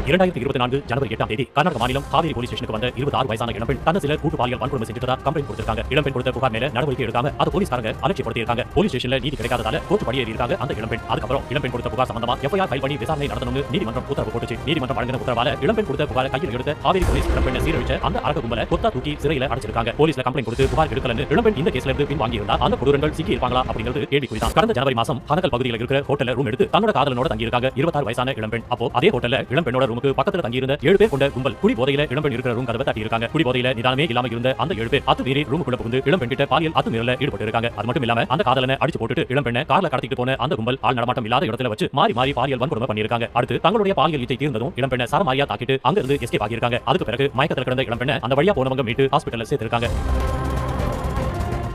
2024 ஜனவரி 8ஆம் தேதி கர்நாடக மாநிலம் காவேரி போலீஸ் ஸ்டேஷனுக்கு வந்த 26 வயசான இளம்பெண் தன்னை சில கூட்டு பாலியல் வன்கொடுமை செஞ்சுட்டதா கம்ப்ளைண்ட் கொடுத்திருக்காங்க. இளம்பெண் கொடுத்த புகார் மேல நடவடிக்கை எடுக்காம அது போலீஸ்காரங்க அலட்சியப்படுத்தி இருக்காங்க. போலீஸ் ஸ்டேஷன்ல நீதி கிடைக்காததால கோர்ட் படியேறி இருக்காங்க அந்த இளம்பெண். அதுக்கப்புறம் இளம்பெண் கொடுத்த புகார் சம்பந்தமா எஃப்ஐஆர் ஃபைல் பண்ணி விசாரணை நடத்தணும்னு நீதிமன்றம் உத்தரவு போட்டுச்சு. நீதிமன்றம் வழங்கின உத்தரவால இளம்பெண் கொடுத்த புகாரை கையில் எடுத்த காவேரி போலீஸ் இளம்பெண்ணை சீரழிச்ச அந்த அரக்க கும்பலை கொத்தா தூக்கி சிறையில அடைச்சிருக்காங்க. போலீஸ்ல கம்ப்ளைண்ட் கொடுத்து புகார் எடுக்கலன்னு இளம்பெண் இந்த கேஸ்ல இருந்து பின் வாங்கி இருந்தா அந்த கொடூரங்கள் சிக்கி இருப்பாங்களா அப்படிங்கிறது கேள்விக்குறிதான். கடந்த ஜனவரி மாசம் ஹனகல் பகுதியில் இருக்கிற ஹோட்டல்ல ரூம் எடுத்து தன்னோட காதலனோட தங்கி இருக்காங்க 26 வயசான இளம்பெண். அப்போ அதே ஹோட்டல்ல இளம்பெண்ணோட ரூமுக்கு பக்கத்துல தங்கி இருந்த 7 பேர் கொண்ட கும்பல் குடி போதையில இளம்பெண் இருக்கிற ரூம் கதவை தட்டி இருக்காங்க. குடி போதையில நிதானமே இல்லாம இருந்த அந்த 7 பேர் அத்துமீறி ரூமுக்குள்ள புகுந்து இளம்பெண் கிட்ட பாலியல் அத்துமீறல ஈடுபட்டு இருக்காங்க. அது மட்டும் இல்லாம அந்த காதலனை அடிச்சு போட்டுட்டு இளம்பெண்ணை கார்ல கடத்திட்டு போன அந்த கும்பல் ஆள் நடமாட்டம் இல்லாத இடத்துல வச்சு மாறி மாறி பாலியல் வன்கொடுமை பண்ணிருக்காங்க. அடுத்து தங்களுடைய பாலியல் இச்சை தீர்ந்ததும் இளம்பெண்ணை சரமாரியா தாக்கிட்டு அங்க இருந்து எஸ்கேப் ஆகியிருக்காங்க. அதுக்கு பிறகு மயக்கத்துல கிடந்த இளம்பெண்ணை அந்த வழியா போனவங்க மீட்டு ஹாஸ்பிட்டல்ல சேர்த்திருக்காங்க.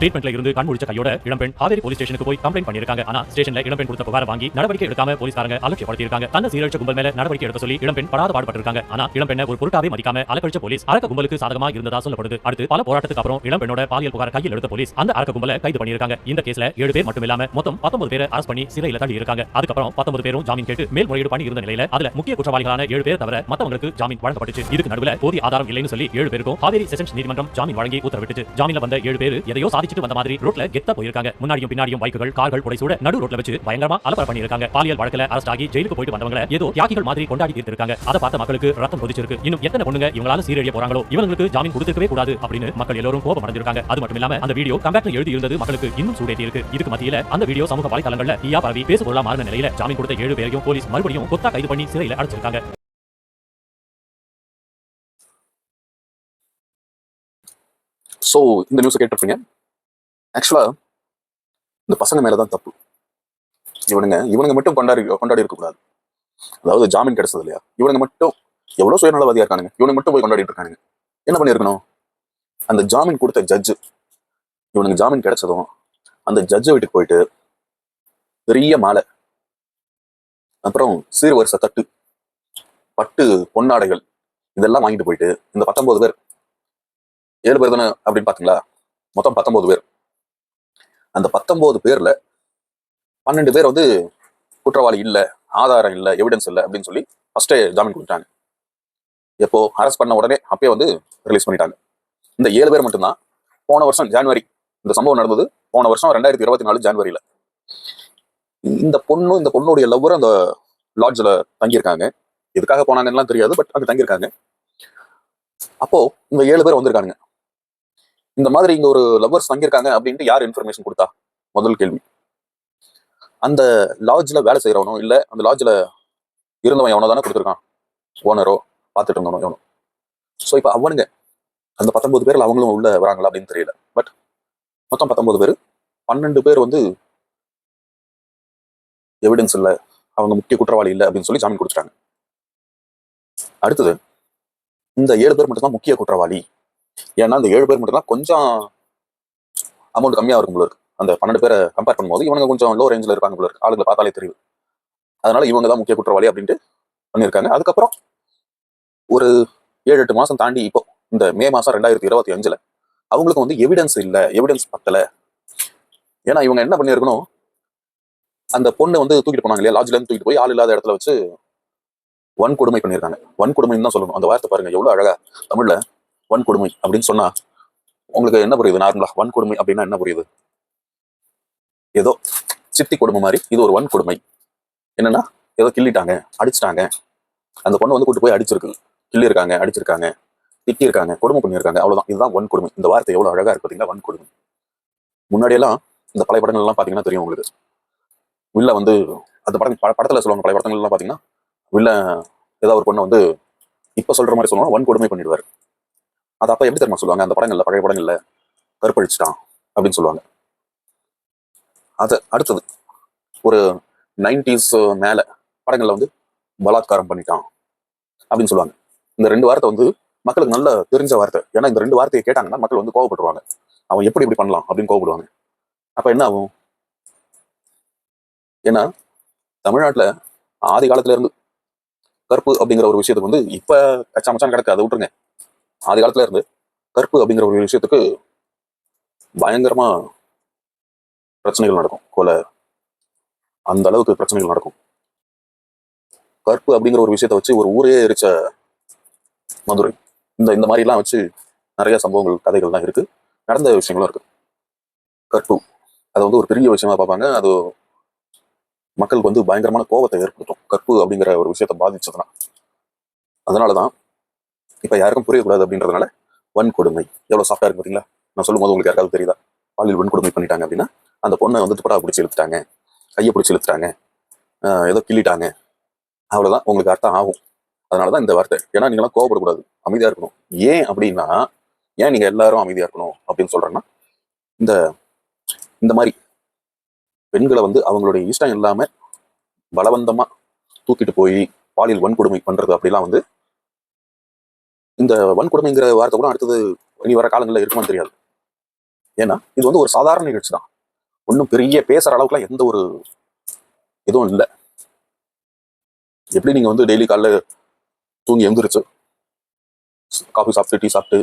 ட்ரீட்மெண்ட்ல இருந்து கண் முழிச்ச கையோட இளம்பெண் காவேரி போலீஸ் ஸ்டேஷனுக்கு போய் கம்ப்ளைண்ட் பண்ணிருக்காங்க. ஆனா ஸ்டேஷன்ல இளம்பெண் கொடுத்த புகாரை வாங்கி நடவடிக்கை எடுக்காம போலீஸ்காரங்க அலட்சியப்படுத்தி இருக்காங்க. தன்னை சீரழிச்ச கும்பல் மேல நடவடிக்கை எடுக்க சொல்லி இளம்பெண் படாத பாடுபட்டிருக்காங்க. ஆனா இளம்பெண்ணை ஒரு பொருட்டாவே மதிக்காம அலக்கழிச்ச போலீஸ் அரக்க கும்பலுக்கு சாதகமா இருந்ததா சொல்லப்படுது. அடுத்து பல போராட்டத்துக்கு அப்புறம் இளம்பெண்ணோட பாலியல் புகார் கையில் எடுத்த போலீஸ் அந்த அரக்க கும்பலை கைது பண்ணிருக்காங்க. இந்த கேஸ்ல 7 பேர் மட்டும் இல்லாம மொத்தம் 19 பேரை அரெஸ்ட் பண்ணி சிறையில தள்ளி இருக்காங்க. அதுக்கப்புறம் 19 பேரும் ஜாமீன் கேட்டு மேல்முறையீடு பண்ணி இருந்த நிலையில அதுல முக்கிய குற்றவாளிகளான 7 பேர் தவிர மத்தவங்களுக்கு ஜாமீன் வழங்கப்பட்டுச்சு. இதுக்கு நடுவுல போதிய ஆதாரம் இல்லைன்னு சொல்லி 7 பேருக்கும் காவேரி செஷன்ஸ் நீதிமன்றம் ஜாமீன் வழங்கி உத்தரவிட்டுச்சு. ஜாமீன்ல வந்த 7 பேர் எதையோ சாதிச்சிட்டு வந்த மாதிரி ரோட்ல கெத்தா போயிருக்காங்க. முன்னாடியும் பின்னாடியும் பைக்குகள் கார்கள் புடைசூட நடு ரோட்ல வச்சு பயங்கரமா அலப்பற பண்ணிருக்காங்க. பாலியல் வழக்குல அரெஸ்ட் ஆகி ஜெயிலுக்கு போயிட்டு வந்தவங்க ஏதோ தியாகிகள் மாதிரி கொண்டாடி தீர்த்திருக்காங்க. அதை பார்த்த மக்களுக்கு ரத்தம் கொதிச்சிருக்கு. இன்னும் எத்தனை பொண்ணுங்க இவங்களால சீரழிய போறாங்களோ இவங்களுக்கு ஜாமீன் கொடுத்திருக்கவே கூடாது அப்படின்னு மக்கள் எல்லாரும் கோபம் அடைஞ்சிருக்காங்க. அது மட்டும் இல்லாம அந்த வீடியோ கம்பேக்ட்ல எழுதி இருந்தது மக்களுக்கு இன்னும் சூடேத்தி இருக்கு. இதுக்கு மத்தியில அந்த வீடியோ சமூக வலைதளங்கள்ல தீயா பரவி பேசு பொருளா மாறின நிலையில ஜாமீன் கொடுத்த 7 பேரையும் போலீஸ் மறுபடியும் கொத்தா கைது பண்ணி சிறையில அடைச்சிருக்காங்க. சோ இந்த நியூஸ் கேட்டிருப்பீங்க. ஆக்சுவலா இந்த பசங்க மேலதான் தப்பு. இவனுங்க மட்டும் கொண்டாடி இருக்கக்கூடாது. அதாவது ஜாமீன் கிடைச்சது இல்லையா, இவனுங்க மட்டும் எவ்வளவு சுயநலவாதியா இருக்கானுங்க. இவனுக்கு மட்டும் போய் கொண்டாடிட்டு இருக்கானுங்க. என்ன பண்ணிருக்கணும், அந்த ஜாமீன் கொடுத்த ஜட்ஜு இவனுக்கு ஜாமீன் கிடைச்சதும் அந்த ஜட்ஜு வீட்டுக்கு போயிட்டு பெரிய மாலை, அப்புறம் சீர்வரிசை தட்டு, பட்டு பொன்னாடைகள் இதெல்லாம் வாங்கிட்டு போயிட்டு இந்த 19 பேர் 7 பேர் தானே அப்படின்னு பாத்தீங்களா, மொத்தம் 19 பேர். அந்த 19 பேர்ல 12 பேர் வந்து குற்றவாளி இல்ல, ஆதாரம் இல்ல, எவிடன்ஸ் இல்ல அப்படின்னு சொல்லி ஃபர்ஸ்டே ஜாமீன் கொடுத்தாங்க. எப்போ அரெஸ்ட் பண்ண உடனே அப்பயே வந்து ரிலீஸ் பண்ணிட்டாங்க. இந்த 7 பேர் மட்டும்தான் போன வருஷம் ஜனவரி, இந்த சம்பவம் நடந்தது போன வருஷம் 2024 ஜனவரியில. இந்த பொண்ணுடைய லவ்வர் அந்த லாட்ஜ்ல தங்கியிருக்காங்க. எதுக்காக போனாங்கன்னு தெரியாது, பட் அங்க தங்கியிருக்காங்க. அப்போ இந்த 7 பேர் வந்திருக்காங்க. இந்த மாதிரி இங்க ஒரு லவ்வர்ஸ் தங்கியிருக்காங்க அப்படின்ட்டு யார் இன்ஃபர்மேஷன் கொடுத்தா? முதல் கேள்வி. அந்த லாட்ஜ்ல வேலை செய்யறவனோ இல்ல அந்த லாட்ஜ்ல இருந்தவன் எவனோ தானே கொடுத்துருக்கான், ஓனரோ பார்த்துட்டு இருந்தவனோ எவனோ. ஸோ இப்போ அவனுங்க அந்த 19 பேர்ல அவங்களும் உள்ள வராங்களா அப்படின்னு தெரியல. பட் மொத்தம் 19 பேர், 12 பேர் வந்து எவிடன்ஸ் இல்லை, அவங்க முக்கிய குற்றவாளி இல்லை அப்படின்னு சொல்லி ஜாமீன் கொடுத்துட்டாங்க. அடுத்தது இந்த 7 பேர் மட்டும் தான் முக்கிய குற்றவாளி. ஏன்னா இந்த 7 பேர் மட்டும் தான் கொஞ்சம் அமௌண்ட் கம்மியா இருக்கும் போல இருக்கு. அந்த 12 பேரை கம்பேர் பண்ணும்போது இவங்க கொஞ்சம் லோ ரேஞ்சில் இருக்காங்க போல இருக்கு, ஆளுங்களை பார்த்தாலே தெரியுது. அதனால இவங்க தான் முக்கிய குற்றவாளி அப்படின்ட்டு பண்ணியிருக்காங்க. அதுக்கப்புறம் ஒரு 7-8 மாசம் தாண்டி இப்போ இந்த மே மாசம் 2025 அவங்களுக்கு வந்து எவிடன்ஸ் இல்லை, எவிடன்ஸ் பத்தல. ஏன்னா இவங்க என்ன பண்ணிருக்கணும், அந்த பொண்ணு வந்து தூக்கிட்டு போனாங்க இல்லையா, லாட்ஜ்ல இருந்து தூக்கிட்டு போய் ஆள் இல்லாத இடத்துல வச்சு வன்கொடுமை பண்ணியிருக்காங்க. வன்கொடுமைன்னு தான் சொல்லணும். அந்த வார்த்தை பாருங்க எவ்வளவு அழகா தமிழ்ல வன்கொடுமை அப்படின்னு சொன்னா உங்களுக்கு என்ன புரியுது? நார்மலா வன்கொடுமை அப்படின்னா என்ன புரியுது? ஏதோ சித்தி கொடுமை மாதிரி இது ஒரு வன்கொடுமை. என்னன்னா ஏதோ கிள்ளிட்டாங்க, அடிச்சுட்டாங்க, அந்த பொண்ணை வந்து கூட்டு போய் அடிச்சிருக்கு, கிள்ளி இருக்காங்க, அடிச்சிருக்காங்க, திட்டி இருக்காங்க, கொடுமை பண்ணியிருக்காங்க, அவ்வளவுதான். இதுதான் வன்கொடுமை. இந்த வார்த்தை எவ்வளவு அழகா இருக்கு பாத்தீங்களா, வன்கொடுமை. முன்னாடியெல்லாம் இந்த பழைய படங்கள் எல்லாம் பாத்தீங்கன்னா தெரியும் உங்களுக்கு, வில்ல வந்து அந்த படத்துல சொல்லுவாங்க, பழைய படங்கள் எல்லாம் பாத்தீங்கன்னா வில்ல ஏதாவது ஒரு பொண்ணை வந்து இப்ப சொல்ற மாதிரி சொல்லுவாங்க, வன்கொடுமை பண்ணிடுவாரு. அது அப்ப எப்படி தெரியுமா சொல்லுவாங்க, அந்த படங்கள்ல, பழைய படங்கள்ல கற்பழிச்சிட்டான் அப்படின்னு சொல்லுவாங்க. அது அடுத்தது ஒரு 90s மேல படங்கள்ல வந்து பலாத்காரம் பண்ணிட்டான் அப்படின்னு சொல்லுவாங்க. இந்த 2 வார்த்தை வந்து மக்களுக்கு நல்ல தெரிஞ்ச வார்த்தை. ஏன்னா இந்த 2 வார்த்தையை கேட்டாங்கன்னா மக்கள் வந்து கோவப்பட்டுருவாங்க. அவன் எப்படி பண்ணலாம் அப்படின்னு கோவப்படுவாங்க. அப்ப என்ன ஆகும்? ஏன்னா தமிழ்நாட்டுல ஆதி காலத்துல இருந்து கற்பு அப்படிங்கிற ஒரு விஷயத்துக்கு வந்து இப்ப கச்சாமச்சான் கிடக்கு, அதை விட்டுருங்க. ஆதி காலத்துல இருந்து கற்பு அப்படிங்கிற ஒரு விஷயத்துக்கு பயங்கரமா பிரச்சனைகள் நடக்கும், கொலை, அந்த அளவுக்கு பிரச்சனைகள் நடக்கும். கற்பு அப்படிங்கிற ஒரு விஷயத்த வச்சு ஒரு ஊரே எரிச்ச மதுரை. இந்த இந்த மாதிரிலாம் வச்சு நிறைய சம்பவங்கள் கதைகள்லாம் இருக்கு, நடந்த விஷயங்களும் இருக்கு. கற்பு அதை வந்து ஒரு பெரிய விஷயமா பார்ப்பாங்க. அது மக்களுக்கு வந்து பயங்கரமான கோபத்தை ஏற்படுத்தும் கற்பு அப்படிங்கிற ஒரு விஷயத்த பாதிச்சதுன்னா. அதனாலதான் இப்ப யாருக்கும் புரியக்கூடாது அப்படின்றதுனால வன்கொடுமை எவ்வளவு சாஃப்டா இருக்கு பாத்தீங்களா. நான் சொல்லும் போது உங்களுக்கு யாருக்காவது தெரியுதா? பாலியல் வன்கொடுமை பண்ணிட்டாங்க அப்படின்னா அந்த பொண்ணை வந்து துப்படா பிடிச்சி இழுத்துட்டாங்க, கையை பிடிச்சி இழுத்துட்டாங்க, ஏதோ கிள்ளிட்டாங்க, அவ்வளவுதான் உங்களுக்கு அர்த்தம் ஆகும். அதனாலதான் இந்த வார்த்தை. ஏன்னா நீங்களாம் கோவப்படக்கூடாது, அமைதியா இருக்கணும். ஏன் அப்படின்னா, ஏன் நீங்க எல்லாரும் அமைதியா இருக்கணும் அப்படின்னு சொல்றேன்னா, இந்த இந்த மாதிரி பெண்களை வந்து அவங்களுடைய இஷ்டம் இல்லாம பலவந்தமா தூக்கிட்டு போய் பாலியல் வன்கொடுமை பண்றது அப்படிலாம் வந்து, இந்த வன்கொடுமைங்கிற வார்த்தை கூட அடுத்தது இனி வர காலங்களில் இருக்குமான்னு தெரியாது. ஏன்னா இது வந்து ஒரு சாதாரண நிகழ்ச்சி தான். ஒன்றும் பெரிய பேசுற அளவுக்குலாம் எந்த ஒரு இதுவும் இல்லை. எப்படி நீங்க வந்து டெய்லி காலைல தூங்கி எழுந்திரிச்சு காஃபி சாப்பிட்டு டீ சாப்பிட்டு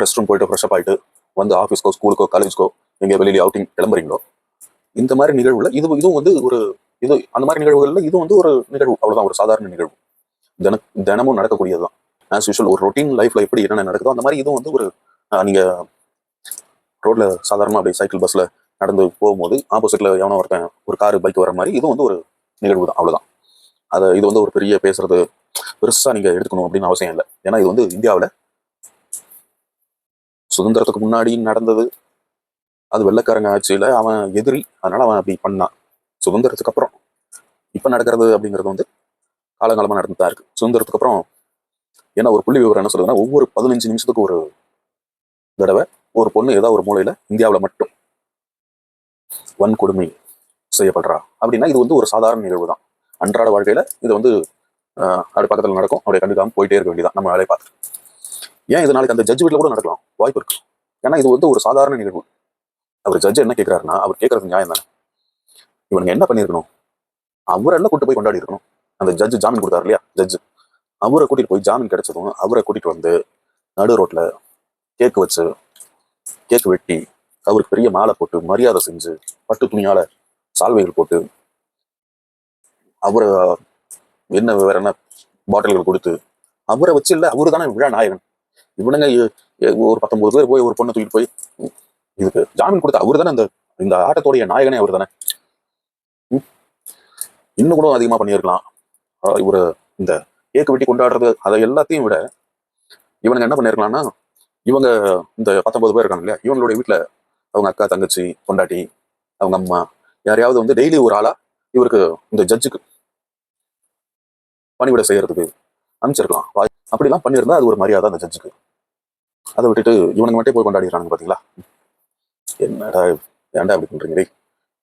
ரெஸ்ட் ரூம் போயிட்டு ஃப்ரெஷ்அப் ஆயிட்டு வந்து ஆஃபீஸ்க்கோ ஸ்கூலுக்கோ காலேஜ்க்கோ எங்க வெளியில அவுட்டிங் கிளம்புறீங்களோ, இந்த மாதிரி நிகழ்வுல இதுவும் வந்து ஒரு இது அந்த மாதிரி நிகழ்வுகள்ல இது வந்து ஒரு நிகழ்வு, அவ்வளவுதான். ஒரு சாதாரண நிகழ்வு, தினமும் நடக்கக்கூடியதுதான். ஆஸ் யூஷுவல் ஒரு ரொட்டீன் லைஃப்ல எப்படி என்னென்ன நடக்குதோ அந்த மாதிரி இதுவும் வந்து ஒரு நீங்க ரோட்ல சாதாரணமா அப்படியே சைக்கிள் பஸ்ல நடந்து போகும்போது ஆப்போசிட்ல எவனோ ஒருத்தன் ஒரு காரு பைக் வர மாதிரி இதுவும் வந்து ஒரு நிகழ்வு தான், அவ்வளவுதான். இது வந்து ஒரு பெரிய பேசுறது பெருசா நீங்க எடுத்துக்கணும் அப்படின்னு அவசியம் இல்லை. ஏன்னா இது வந்து இந்தியாவில் சுதந்திரத்துக்கு முன்னாடி நடந்தது. அது வெள்ளைக்காரங்க ஆட்சியில அவன் எதிரி, அதனால அவன் அப்படி பண்ணான். சுதந்திரத்துக்கு அப்புறம் இப்ப நடக்கிறது அப்படிங்கிறது வந்து காலங்காலமா நடந்துதான் இருக்கு. சுதந்திரத்துக்கு அப்புறம் ஏன்னா ஒரு புள்ளி விவரம் என்ன சொல்றதுன்னா, ஒவ்வொரு 15 நிமிஷத்துக்கு ஒரு தடவை ஒரு பொண்ணு ஏதாவது ஒரு மூலையில இந்தியாவில் மட்டும் வன்கொடுமை செய்யப்படுறா அப்படின்னா இது வந்து ஒரு சாதாரண நிகழ்வு தான். அன்றாட வாழ்க்கையில இது வந்து அப்படி பக்கத்துல நடக்கும், அப்படியே கண்டுக்காம போயிட்டே இருக்க வேண்டியதான் நம்ம வேலையை பார்த்து. ஏன் இது நாளைக்கு அந்த ஜட்ஜ் வீட்டில் கூட நடக்கலாம், வாய்ப்பு இருக்கு. ஏன்னா இது வந்து ஒரு சாதாரண நிகழ்வு. அவர் ஜட்ஜ் என்ன கேட்கிறாருன்னா, அவர் கேட்கறது நியாயம் தானே. இவனுங்க என்ன பண்ணிருக்கணும், அவரை எல்லாம் கூட்டு போய் கொண்டாடி இருக்கணும். அந்த ஜட்ஜ் ஜாமீன் கொடுத்தாரு இல்லையா, ஜட்ஜ் அவரை கூட்டிட்டு போய் ஜாமீன் கிடைச்சதும் அவரை கூட்டிட்டு வந்து நடு ரோட்ல கேக்கு வச்சு கேக்கு வெட்டி அவருக்கு பெரிய மாலை போட்டு மரியாதை செஞ்சு பட்டு துணியால சால்வைகள் போட்டு அவரை என்ன வேற என்ன பாட்டில்கள் கொடுத்து அவரை வச்சு இல்ல, அவரு தானே விழா நாயகன். இவனுங்க ஒரு 19 பேர் போய் ஒரு பொண்ணை தூக்கிட்டு போய் இதுக்கு ஜாமீன் கொடுத்த அவரு தானே இந்த ஆட்டத்தோடைய நாயகனே அவர் தானே. இன்னும் கூட அதிகமா பண்ணியிருக்கலாம். இவரு இந்த கேக்கு வெட்டி கொண்டாடுறது அதை எல்லாத்தையும் விட இவனுங்க என்ன பண்ணிருக்கலாம்னா, இவங்க இந்த 19 பேர் இருக்காங்க இல்லையா, இவங்களுடைய வீட்டுல அவங்க அக்கா தங்கச்சி பொண்டாட்டி அவங்க அம்மா யாரையாவது வந்து டெய்லி ஒரு ஆளா இவருக்கு இந்த ஜட்ஜுக்கு பணிவிட செய்யறதுக்கு அனுப்பிச்சிருக்கலாம். அப்படிலாம் பண்ணியிருந்தா அது ஒரு மரியாதை அந்த ஜட்ஜுக்கு. அதை விட்டுட்டு இவனுங்க மட்டும் போய் கொண்டாடிடுறாங்க பாத்தீங்களா. என்னடா ஏன்டா அப்படி பண்றீங்க,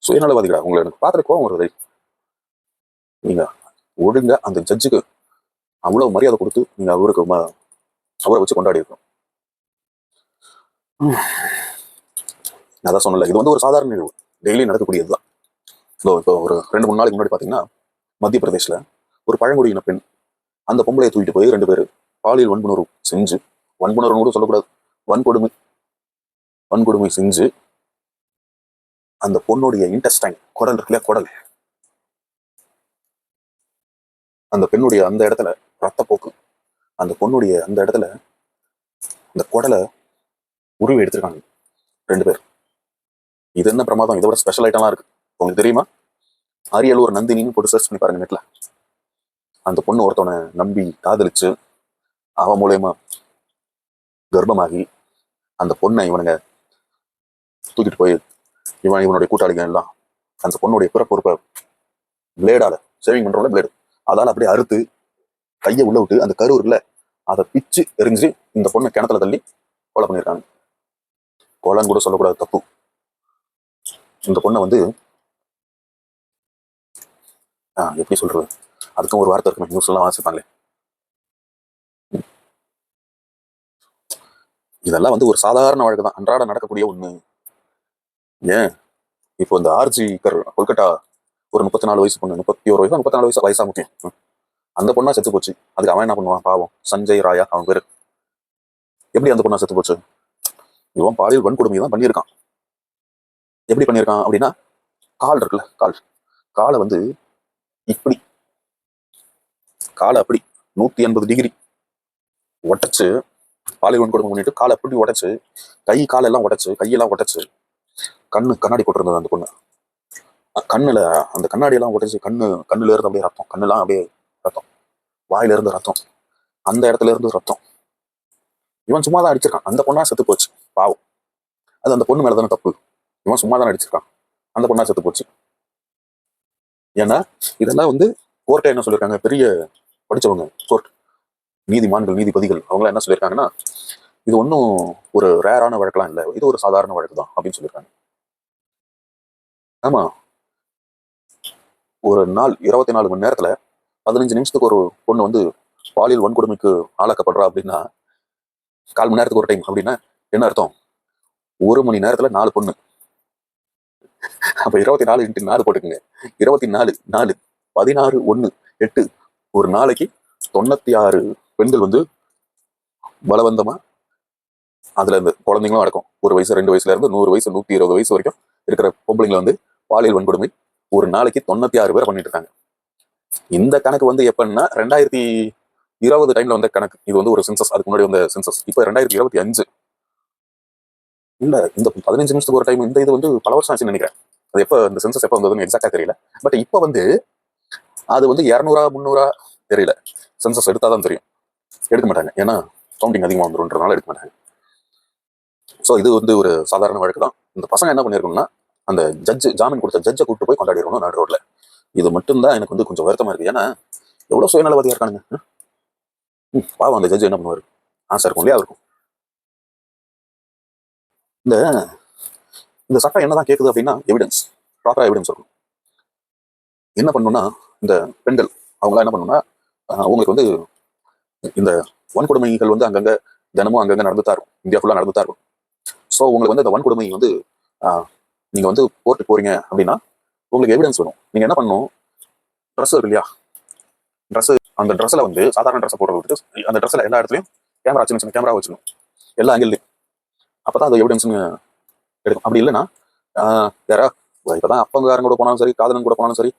சுயநலவாதிகளா உங்களை எனக்கு பார்த்துட்டு கோவம் வருது. நீங்க ஒழுங்கா அந்த ஜட்ஜுக்கு அவ்வளவு மரியாதை கொடுத்து நீங்க அவரை வச்சு கொண்டாடி இருக்கணும். அதான் சொன்னல, இது வந்து ஒரு சாதாரண நிகழ்வு, டெய்லி நடக்கக்கூடியதுதான். இப்போ ஒரு 2-3 நாளைக்கு முன்னாடி பாத்தீங்கன்னா மத்திய பிரதேஷ்ல ஒரு பழங்குடியின பெண் அந்த பொம்பளையை தூக்கிட்டு போய் 2 பேர் பாலியல் வன்புணர்வு செஞ்சு, வன்புணர்வு கூட சொல்லக்கூடாது, வன்கொடுமை செஞ்சு அந்த பொண்ணுடைய இன்டெஸ்டைன் குடல் இருக்குல்ல, குடல், அந்த பெண்ணுடைய அந்த இடத்துல ரத்தப்போக்கு, அந்த பொண்ணுடைய அந்த இடத்துல அந்த குடலை உருவி எடுத்திருக்காங்க 2 பேர். இது என்ன பிரமாதம், இதை விட ஸ்பெஷல் ஐட்டம்லாம் இருக்கு. உங்களுக்கு தெரியுமா? அரியலூர் நந்தினின்னு போட்டு சர்ச் பண்ணி பாருங்க நெட்ல. அந்த பொண்ணு ஒருத்தவனை நம்பி காதலிச்சு அவன் மூலயமா கர்ப்பமாகி அந்த பொண்ணை இவனுங்க தூக்கிட்டு போய் இவனுடைய கூட்டாளிங்க எல்லாம் அந்த பொண்ணுடைய பிறப்பொறுப்பை பிளேடால சேவிங் பண்றோம்ல பிளேடு, அதால அப்படியே அறுத்து கையை உள்ள விட்டு அந்த கரு இருக்குல்ல அதை பிச்சு எரிஞ்சு இந்த பொண்ணை கிணத்துல தள்ளி கொலை பண்ணியிருக்காங்க. கொலைன்னு கூட சொல்லக்கூடாது, தப்பு. இந்த பொண்ணை வந்து எப்படி சொல்றது, அதுக்கும் ஒரு வார்த்தை இருக்குமே, நியூஸ் எல்லாம் வாசிப்பாங்களே. இதெல்லாம் வந்து ஒரு சாதாரண வாழ்க்கை தான், அன்றாட நடக்கக்கூடிய ஒண்ணு. ஏன் இப்போ இந்த ஆர்ஜி கொல்கட்டா ஒரு 34 வயசு பொண்ணு, 31 வயசு 34 வயசா முக்கியம், அந்த பொண்ணா செத்து போச்சு. அதுக்கு அவன் என்ன பண்ணுவான் பாவம், சஞ்சய் ராயா அவன் பேரு. எப்படி அந்த பொண்ணா செத்து போச்சு? இவன் பாலியல் வன்கொடுமை தான் பண்ணியிருக்கான். எப்படி பண்ணியிருக்கான் அப்படின்னா, கால் இருக்குல்ல, காலை வந்து இப்படி காலை அப்படி 180 டிகிரி உடைச்சு, பாலியல் வன்கொடுமை பண்ணிட்டு காலை அப்படி உடைச்சு, கை காலெல்லாம் உடைச்சு, கையெல்லாம் உடைச்சு, கண்ணாடி போட்டிருந்தது அந்த பொண்ணு. கண்ணுல அந்த கண்ணாடி எல்லாம் உடைச்சு, கண்ணுல இருந்து அப்படியே ரத்தம், கண்ணெல்லாம் அப்படியே ரத்தம், வாயில இருந்து ரத்தம், அந்த இடத்துல இருந்து ரத்தம். இவன் சும்மா தான் அடிச்சிருக்கான், அந்த பொண்ணா செத்து போச்சு. பாவம், அது அந்த பொண்ணு மேலதானே தப்பு. இவன் சும்மா தான் அடிச்சிருக்கான், அந்த பொண்ணா செத்து போச்சு. ஏன்னா இதெல்லாம் கோர்ட்டை என்ன சொல்லியிருக்காங்க, பெரிய படிச்சவங்க கோர்ட் நீதிமான்கள் நீதிபதிகள் அவங்க என்ன சொல்லியிருக்காங்கன்னா, இது ஒன்றும் ஒரு ரேரான வழக்கெல்லாம் இல்லை, இது ஒரு சாதாரண வழக்கு தான் அப்படின்னு சொல்லியிருக்காங்க. ஆமா, ஒரு நாள் 24 மணி நேரத்துல 15 நிமிஷத்துக்கு ஒரு பொண்ணு பாலியல் வன்கொடுமைக்கு ஆளாக்கப்படுறா அப்படின்னா, 1/4 மணி நேரத்துக்கு ஒரு டைம் அப்படின்னா என்ன அர்த்தம்? 1 மணி நேரத்துல 4 பொண்ணு. அப்ப 24 × 4 போட்டுக்குங்க. 24 4 16 1 8. ஒரு நாளைக்கு 96 பெண்கள் பலவந்தமா, அதுல இந்த குழந்தைங்களும் அடக்கம், 1 வயசு 2 வயசுல இருந்து 100 வயசு 120 வயசு வரைக்கும் இருக்கிற பொம்பளைங்களை பாலியல் வன்கொடுமை ஒரு நாளைக்கு 96 பேர் பண்ணிட்டு இருக்காங்க. இந்த கணக்கு எப்பன்னா 2020 டைம்ல வந்த கணக்கு. இது ஒரு சென்சஸ், அதுக்கு முன்னாடி வந்த சென்சஸ். இப்ப 2025 இல்ல, இந்த 15 நிமிஷத்துக்கு ஒரு டைம் இந்த இது பல வருஷம் ஆச்சுன்னு நினைக்கிறேன். அது எப்ப இந்த சென்சஸ் எப்ப வந்ததுன்னு எக்ஸாக்டா தெரியல. பட் இப்ப அது 200 300 தெரியல. சென்சஸ் எடுத்தாதான் தெரியும். எடுக்க மாட்டாங்க, ஏன்னா கவுண்டிங் அதிகமா வந்துருன்றதுனால எடுக்க மாட்டாங்க. ஸோ இது ஒரு சாதாரண வழக்கு தான். இந்த பசங்க என்ன பண்ணிருக்கணும்னா, அந்த ஜாமீன் கொடுத்த ஜட்ஜை கூப்பிட்டு போய் கொண்டாடிடணும் நடு ரோட்ல. இது மட்டும்தான் எனக்கு கொஞ்சம் வருத்தமா இருக்கு. ஏன்னா எவ்வளவு சுயநலவாதியா இருக்கானுங்க. பாவம், அந்த ஜட்ஜ் என்ன பண்ணுவாரு? ஆசை இருக்கும் இல்லையா இருக்கும். இந்த சட்டம் என்னதான் கேட்குது அப்படின்னா, எவிடன்ஸ், ப்ராப்பரா எவிடன்ஸ் இருக்கும். என்ன பண்ணணும்னா, இந்த பெண்கள் அவங்களாம் என்ன பண்ணணும்னா, உங்களுக்கு இந்த வன்கொடுமைகள் அங்கங்க தினமும் அங்கங்க நடந்துதான் இருக்கும், இந்தியா ஃபுல்லா நடந்துதான் இருக்கும். ஸோ உங்களுக்கு இந்த வன்கொடுமை நீங்க கோர்ட்டுக்கு போறீங்க அப்படின்னா உங்களுக்கு எவிடன்ஸ் வேணும். நீங்க என்ன பண்ணணும், ட்ரெஸ் இருக்கு இல்லையா, ட்ரெஸ், அந்த ட்ரெஸ்ல சாதாரண ட்ரெஸ் போடுறது விட்டுட்டு அந்த ட்ரெஸ்ல எல்லா இடத்துலயும் கேமரா, சின்ன சின்ன கேமரா வச்சுக்கணும், எல்லா ஆங்கிள்லையும். அப்பதான் அது எவிடன்ஸ்னு எடுக்கும். அப்படி இல்லைன்னா யாரா இப்பதான் அப்பங்காரங்க கூட போனாலும் சரி, காதலன் கூட போனாலும் சரி,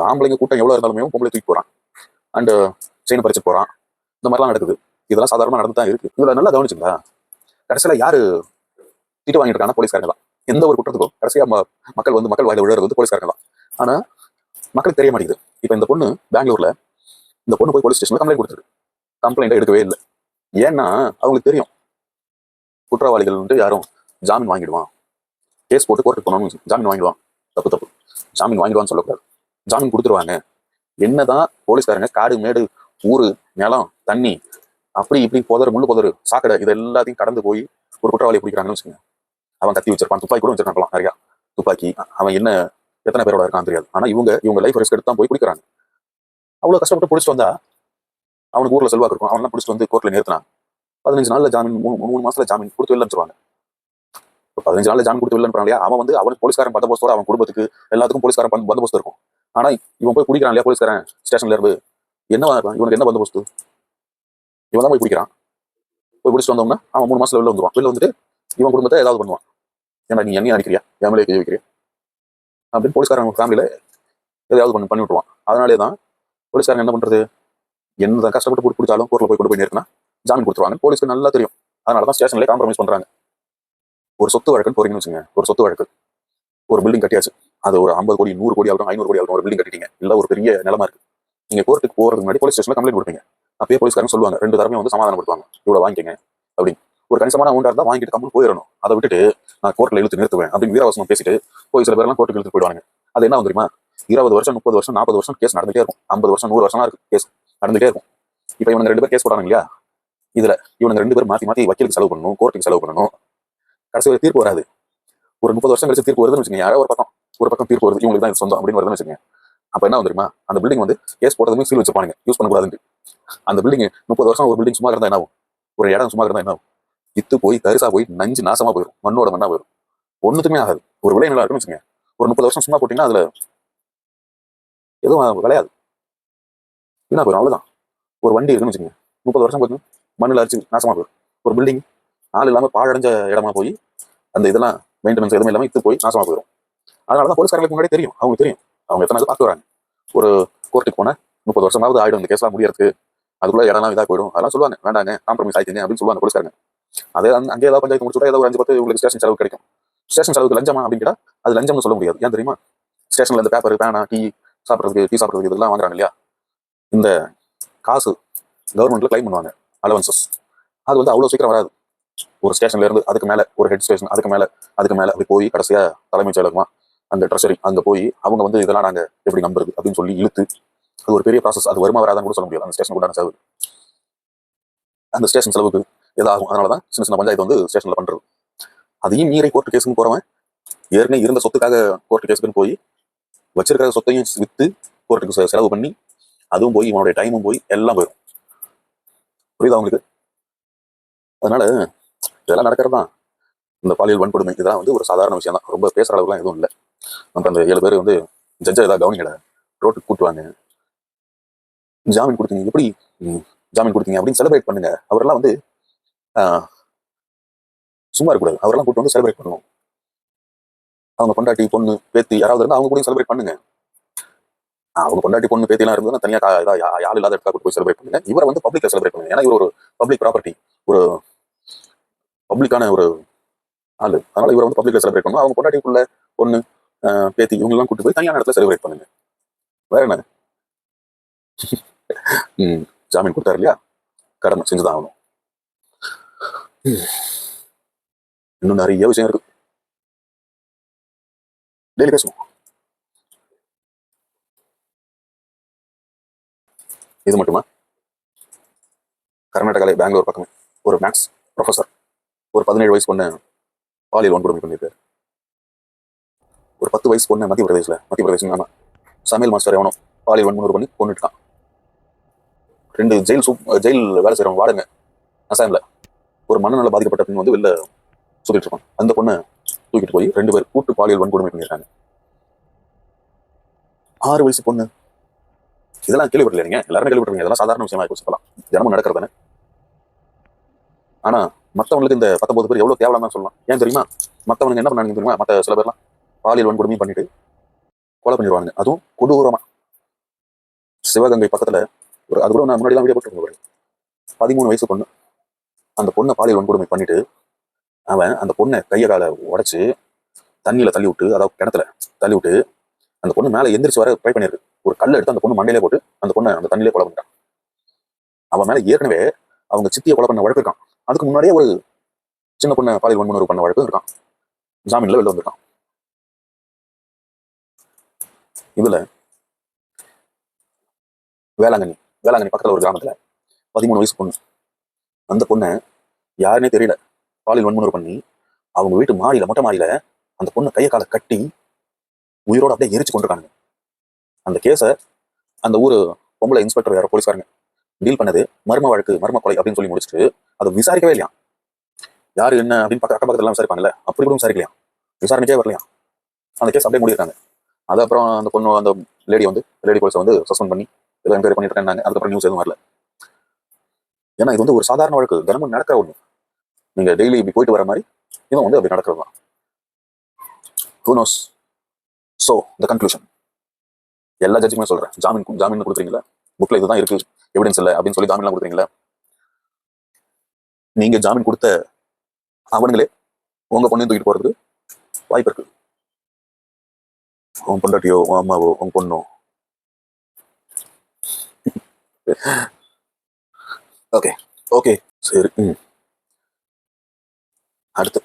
ஆம்பளைங்க கூட்டம் எவ்வளவு இருந்தாலுமே பொம்பளை தூக்கி போறான் அண்ட் செயின் பறிச்சுட்டு போறான். இந்த மாதிரிலாம் நடக்குது. இதெல்லாம் சாதாரணமா நடந்துதான் இருக்கு. இதுல நல்லா கவனிச்சுங்களா, கடைசியில யாரு திட்டு வாங்கிட்டு இருக்காங்க? போலீஸ்காரங்க தான். எந்த ஒரு குற்றத்துக்கும் கடைசியா மக்கள் வாயில விழுறது போலீஸ்காரங்க தான். ஆனா மக்களுக்கு தெரிய மாட்டேங்குது. இப்ப இந்த பொண்ணு பெங்களூர்ல, இந்த பொண்ணு போய் போலீஸ் ஸ்டேஷன்ல கம்ப்ளைண்ட் கொடுத்துருக்கு. கம்ப்ளைண்ட் எடுக்கவே இல்லை. ஏன்னா அவங்களுக்கு தெரியும் குற்றவாளிகள் யாரும் ஜாமீன் வாங்கிடுவான், கேஸ் போட்டு கோர்ட்டுக்கு போனோம்னு ஜாமீன் வாங்கிடுவான். தப்பு, ஜாமீன் வாங்கிடுவான்னு சொல்லக்கூடாது, ஜாமீன் கொடுத்துருவாங்க. என்னதான் போலீஸ்காரங்க காடு மேடு ஊரு நிலம் தண்ணி அப்படி இப்படி முள்ளு புதரு சாக்கடை இது எல்லாத்தையும் கடந்து போய் ஒரு குற்றவாளியை பிடிக்கிறாங்கன்னு வச்சுக்கோங்க. அவன் கத்தி வச்சிருப்பான், துப்பாக்கி கூட வச்சிருக்கான், நிறையா துப்பாக்கி. அவன் எத்தனை பேரோட இருக்கான்னு தெரியாது. ஆனா இவங்க லைஃப் ரிஸ்க் எடுத்து தான் போய் பிடிக்கிறாங்க. அவ்வளவு கஷ்டப்பட்டு பிடிச்சிட்டு வந்தா அவனுக்கு ஊர்ல செல்வாக்கு இருக்கும். அவன் பிடிச்சிட்டு கோர்ட்ல நிறுத்தினா 15 நாள்ல ஜாமீன், 3 மாசத்துல ஜாமீன் கொடுத்து வெளில சொல்லுவாங்க. 15 நாள்ல ஜாமீன் கொடுத்து வெளில இல்லையா, அவனுக்கு போலீஸ்காரன் பந்தோபஸ்தோட, அவன் குடும்பத்துக்கு எல்லாத்துக்கும் போலீஸ்காரன் பந்தோபஸ்து இருக்கும். ஆனா இவன் போய் பிடிக்கிறான் இல்லையா போலீஸ்காரன் ஸ்டேஷன்ல இருந்து, என்னவா இருப்பான்? இவனுக்கு என்ன பந்தோபஸ்து? இவன் தான் போய் பிடிக்கிறான். போய் பிடிச்சிட்டு வந்தோம்னா அவன் 3 மாசத்துல வெளில வந்துருவான். வெளில வந்துட்டு இவன் குடும்பத்தை ஏதாவது பண்ணுவான். ஏன்னா நீ என்னையும் அடிக்கிறியா, என் மேலே கை வைக்கிறியா அப்படின்னு போலீஸ்காரன் ஃபேமிலியில எதையாவது பண்ணி விட்டுருவான். அதனாலேதான் போலீஸ்காரங்க என்ன பண்றது, என்ன கஷ்டப்பட்டு பிடிச்சாலும் கோர்ட்ல போய் கொண்டு போய் நிறுத்தினா ஜாமீன் கொடுத்துருவாங்க. போலீஸ்க்கு நல்லா தெரியும். அதனாலதான் ஸ்டேஷன்ல காம்ப்ரமைஸ் பண்றாங்க. ஒரு சொத்து வழக்குன்னு போறீங்கன்னு வச்சுங்க, ஒரு சொத்து வழக்கு, ஒரு பில்டிங் கட்டியாச்சு, அது ஒரு 50 கோடி 100 கோடி ஆகட்டும் 500 கோடி ஆகட்டும், ஒரு பில்டிங் கட்டிட்டீங்க, இல்ல ஒரு பெரிய நிலமா இருக்கு. நீங்க கோர்ட்டுக்கு போறதுக்கு முன்னாடி போலீஸ் ஸ்டேஷன்ல கம்ப்ளைண்ட் கொடுப்பீங்க. அப்பயே போலீஸ்காரங்க சொல்லுவாங்க, 2 தரமே சமாதானப்படுத்துவாங்க, இவ்வளவு வாங்கிக்கங்க அப்படின்னு. ஒரு கணிசமான அமௌண்டா இருந்தா வாங்கிட்டு கம்பெனி போயிடணும். அதை விட்டுட்டு நான் கோர்ட்ல இழுத்து நிறுத்துவேன் அப்படின்னு வீரவசனம் பேசிட்டு போய் சில பேர்லாம் கோர்ட்டுக்கு இழுத்து போயிடுவாங்க. அது என்ன தெரியுமா, 20 வருஷம் 30 வருஷம் 40 வருஷம் கேஸ் நடந்துட்டே இருக்கும். 50 வருஷம் 100 வருஷமா இருக்கு கேஸ் நடந்துட்டே இருக்கும். இப்ப இவனுங்க 2 பேர் கேஸ் போட்டாங்க இல்லையா, இதுல இவனுங்க 2 பேர் மாத்தி மாத்தி வக்கீலுக்கு செலவு பண்ணணும், கோர்ட்டுக்கு செலவு பண்ணணும். கடைசி வரை தீர்ப்பு வராது. ஒரு 30 வருஷம் கழிச்சு தீர்ப்பு வருதுன்னு வச்சுக்கோங்க, யாரோ ஒரு பக்கம் தீர்ப்பு வருது, இவங்களுக்கு தான் சொந்தம் அப்படின்னு வருதுன்னு வச்சுக்கோங்க. அப்ப என்ன தெரியுமா, அந்த பில்டிங் கேஸ் போட்டதுமே சீல் வச்சிருப்பாங்க, யூஸ் பண்ணக்கூடாதுன்னு. அந்த பில்டிங் 30 வருஷம் ஒரு பில்டிங் சும்மா இருந்தா என்ன ஆகும், ஒரு இடம் சும்மா இருந்தா என்ன ஆகும், இத்து போய் தரிசா போய் நஞ்சு நாசமா போயிடும், மண்ணோட மண்ணா போயிடும், ஒண்ணுத்துக்குமே ஆகாது. ஒரு விலை நல்லா இருக்குன்னு வச்சுக்கோங்க, ஒரு 30 வருஷம் சும்மா போட்டீங்கன்னா அதுல எதுவும் விளையாது, வீணா போயிடும், அவ்வளவுதான். ஒரு வண்டி இருக்குன்னு வச்சுக்கோங்க, 30 வருஷம் போய் மண்ணில் அரிச்சு நாசமா போயிடும். ஒரு பில்டிங் ஆள் இல்லாம பாழடைஞ்ச இடமா போய் அந்த இதெல்லாம் மெயின்டெனன்ஸ் எதுவுமே இல்லாம இத்து போய் நாசமா போயிடும். அதனாலதான் போலீஸ்காரங்களுக்கு முன்னாடி தெரியும், அவங்க தெரியும், அவங்க எத்தனை பார்த்து வராங்க. ஒரு கோர்ட்டுக்கு போனா 30 வருஷமாவது ஆயிடும் இந்த கேஸ்லாம் முடியறதுக்கு, அதுக்குள்ள இடம்லாம் இதாக போயிடும், அதெல்லாம் சொல்லுவாங்க. வேண்டாங்க, காம்ப்ரமைஸ் ஆயிடுங்க அப்படின்னு சொல்லுவாங்க போலீஸ்காரங்க. அதே அங்கே ஏதாவது பஞ்சாயத்து முடிச்சுட்டா ஏதோ ஒரு 5-10 உங்களுக்கு ஸ்டேஷன் செலவு கிடைக்கும். ஸ்டேஷன் செலவுக்கு லஞ்சமா அப்படின்னு கேட்டா அது லஞ்சம்னு சொல்ல முடியாது. ஏன் தெரியுமா? ஸ்டேஷன்ல இந்த பேப்பர், பேனா, டீ சாப்பிட்றதுக்கு இதெல்லாம் வாங்குறாங்க இல்லையா, இந்த காசு கவர்மெண்ட்ல கிளைம் பண்ணுவாங்க, அலவன்சஸ். அது வந்து அவ்வளவு சீக்கிரம் வராது. ஒரு ஸ்டேஷன்ல இருந்து அதுக்கு மேல ஒரு ஹெட் ஸ்டேஷன், அதுக்கு மேல அப்படி போய் கடைசியா தலைமைச் செயலகமா அந்த ட்ரெஷரி அங்க போய் அவங்க வந்து இதெல்லாம் நாங்க எப்படி நம்புறது அப்படின்னு சொல்லி இழுத்து, அது ஒரு பெரிய ப்ராசஸ். அது வருமா வராதான்னு கூட சொல்ல முடியாது. அந்த ஸ்டேஷன் உண்டான செலவு, அந்த ஸ்டேஷன் செலவுக்கு ஏதாகும். அதனாலதான் சின்ன சின்ன பஞ்சாயத்து வந்து ஸ்டேஷன்ல பண்றது. அதையும் மீறி கோர்ட்டு கேஸுன்னு போறவன் ஏற்கனவே இருந்த சொத்துக்காக கோர்ட்டு கேஸுக்குன்னு போய் வச்சிருக்கிற சொத்தையும் வித்து கோர்ட்டுக்கு செலவு பண்ணி, அதுவும் போய் இவனுடைய டைமும் போய் எல்லாம் போயிடும். புரியுதா உங்களுக்கு? அதனால இதெல்லாம் நடக்கிறது தான். இந்த பாலியல் வன்கொடுமை இதெல்லாம் வந்து ஒரு சாதாரண விஷயம் தான். ரொம்ப பேசுற அளவுக்குலாம் எதுவும் இல்லை. அப்புறம் அந்த 7 பேர் வந்து ஜட்ஜை ஏதாவது கவனிக்கல, ரோட்டுக்கு கூட்டுவாங்க, ஜாமீன் கொடுத்தீங்க, எப்படி ஜாமீன் கொடுத்தீங்க அப்படின்னு செலிப்ரேட் பண்ணுங்க. அவரெல்லாம் வந்து சும்மா இருக்கக்கூடாது. அவரெல்லாம் கூட்டு வந்து செலிப்ரேட் பண்ணணும். அவங்க பொண்டாட்டி, பொண்ணு, பேத்தி யாராவது இருந்தால் அவங்க கூட செலிப்ரேட் பண்ணுங்க. அவங்க பொண்டாட்டி, பொண்ணு, பேத்தி எல்லாம் இருந்ததுன்னா தனியாக யாரும் இல்லாத இடத்துல போய் செலிப்ரேட் பண்ணுங்க. இவரை வந்து பப்ளிக்ல செலிப்ரேட் பண்ணுங்க. ஏன்னா இவர் ஒரு பப்ளிக் ப்ராப்பர்ட்டி, ஒரு பப்ளிக்கான ஒரு ஆளு. அதனால இவரை வந்து பப்ளிக்ல செலிப்ரேட் பண்ணுவோம். அவங்க பொண்டாட்டிக்குள்ள பொண்ணு, பேத்தி இவங்கெல்லாம் கூட்டு போய் தனியான இடத்துல செலிப்ரேட் பண்ணுங்க. வேற என்ன? ஜாமீன் கொடுத்தாரு இல்லையா, கடமை செஞ்சுதான் ஆகணும். இன்னும் நிறைய விஷயம் இருக்கு, டெய்லி பேசுவோம். இது மட்டுமா? கர்நாடகாவில் பெங்களூர் பக்கமே ஒரு மேக்ஸ் ப்ரொஃபஸர் ஒரு 17 வயசு பொண்ணு பாலியல் வன்கொடுமை பண்ணியிருக்காரு. ஒரு 10 வயசு பொண்ணு மத்திய பிரதேசம் ஆமா சமையல் மாஸ்டர் எவனோ பாலியல் வன்முறை பண்ணி கொண்டுட்டான். 2 ஜெயில் வேலை செய்யறவங்க வாடுங்க அசாம்ல ஒரு மனநல பாதிக்கப்பட்ட பெண் வந்து வெளில சுத்திட்டு இருப்பான். அந்த பொண்ணை தூக்கிட்டு போய் 2 பேர் கூட்டு பாலியல் வன்கொடுமை பண்ணியிருக்காங்க. 6 வயசு பொண்ணு. இதெல்லாம் கேள்விப்படல, நீங்க எல்லாரும் கேள்விப்பட்டிருக்கீங்க. இதெல்லாம் சாதாரண விஷயமா போச்சு, இப்பலாம் தினமும் நடக்கிறதானே. ஆனா மத்தவங்களுக்கு இந்த 19 பேர் எவ்வளவு தேவலாம் தான் சொல்லலாம். ஏன் தெரியுமா? மத்தவனுங்க என்ன பண்ணாங்க தெரியுமா? மத்த சில பேர்லாம் பாலியல் வன்கொடுமை பண்ணிட்டு கொலை பண்ணிடுவாங்க. அதுவும் கொடூரமா. சிவகங்கை பக்கத்துல ஒரு, அது கூட நான் முன்னாடி தான் வீடியோ போட்டு 13 வயசு பொண்ணு. அந்த பொண்ணை பாலியல் வன்கொடுமை பண்ணிட்டு அவன் அந்த பொண்ணை கையை காலை உடைச்சு தண்ணியில தள்ளி விட்டு, அதாவது கிணத்துல தள்ளி விட்டு, அந்த பொண்ணு மேல எந்திரிச்சு வர ட்ரை பண்ணிருக்கு. ஒரு கல்லை எடுத்து அந்த பொண்ணு மண்டையிலே போட்டு அந்த பொண்ணை அந்த தண்ணியிலே கொலை பண்ணிட்டான். அவன் மேல ஏற்கனவே அவங்க சித்தியை கொலை பண்ண வழக்கு இருக்கான். அதுக்கு முன்னாடியே ஒரு சின்ன பொண்ணை பாலியல் வன்முறை பண்ண வழக்கு இருக்கான். ஜாமீன்ல வெளில வந்திருக்கான். இதுல வேளாங்கண்ணி பக்கத்துல ஒரு கிராமத்துல 13 வயசு பொண்ணு. அந்த பொண்ணை யாருன்னே தெரியல பாலியல் வன்முறை பண்ணி அவங்க வீட்டு மொட்டை மாடியில அந்த பொண்ணு கையை காலை கட்டி உயிரோட அப்படியே எரிச்சு கொண்டிருக்காங்க. அந்த கேஸை அந்த ஊரு பொம்பளை இன்ஸ்பெக்டர் யாரோ போலீஸ்காரங்க டீல் பண்ணது மர்ம கொலை அப்படின்னு சொல்லி முடிச்சுட்டு அதை விசாரிக்கவே இல்லையா. யாரு என்ன அப்படின்னு அக்கம் பக்கத்துல எல்லாம் விசாரிப்பாங்கல்ல, அப்படி கூட விசாரிக்கலையா, விசாரணைக்கே வரலையா. அந்த கேஸ் அப்படியே முடியிருக்காங்க. அது அப்புறம் அந்த பொண்ணு, அந்த லேடி போலீஸை வந்து சஸ்பெண்ட் பண்ணி ஏதோ என்கொயரி பண்ணிட்டு இருக்காங்க. அதுக்கப்புறம் நியூஸ் எதுவும் வரல. ஏன்னா இது வந்து ஒரு சாதாரண வழக்கு, தினமும் நடக்கிற ஒண்ணு. நீங்க டெய்லி இப்படி போயிட்டு வர மாதிரி இதுவும் வந்து அப்படி நடக்கிறது தான். Who knows? So the conclusion, எல்லா ஜட்ஜுமே சொல்றேன், ஜாமீன் கொடுக்குறீங்களா, புக்ல இதுதான் இருக்கு, எவிடன்ஸ் இல்லை அப்படின்னு சொல்லி ஜாமீன்லாம் கொடுக்குறீங்களா, நீங்க ஜாமீன் கொடுத்த அவனுங்களே உங்க பொண்ணையும் தூக்கிட்டு போறதுக்கு வாய்ப்பு இருக்கு. உன் பொண்டாட்டியோ, உன் அம்மாவோ, உன் பொண்ணோ. ஓகே சரி. அடுத்து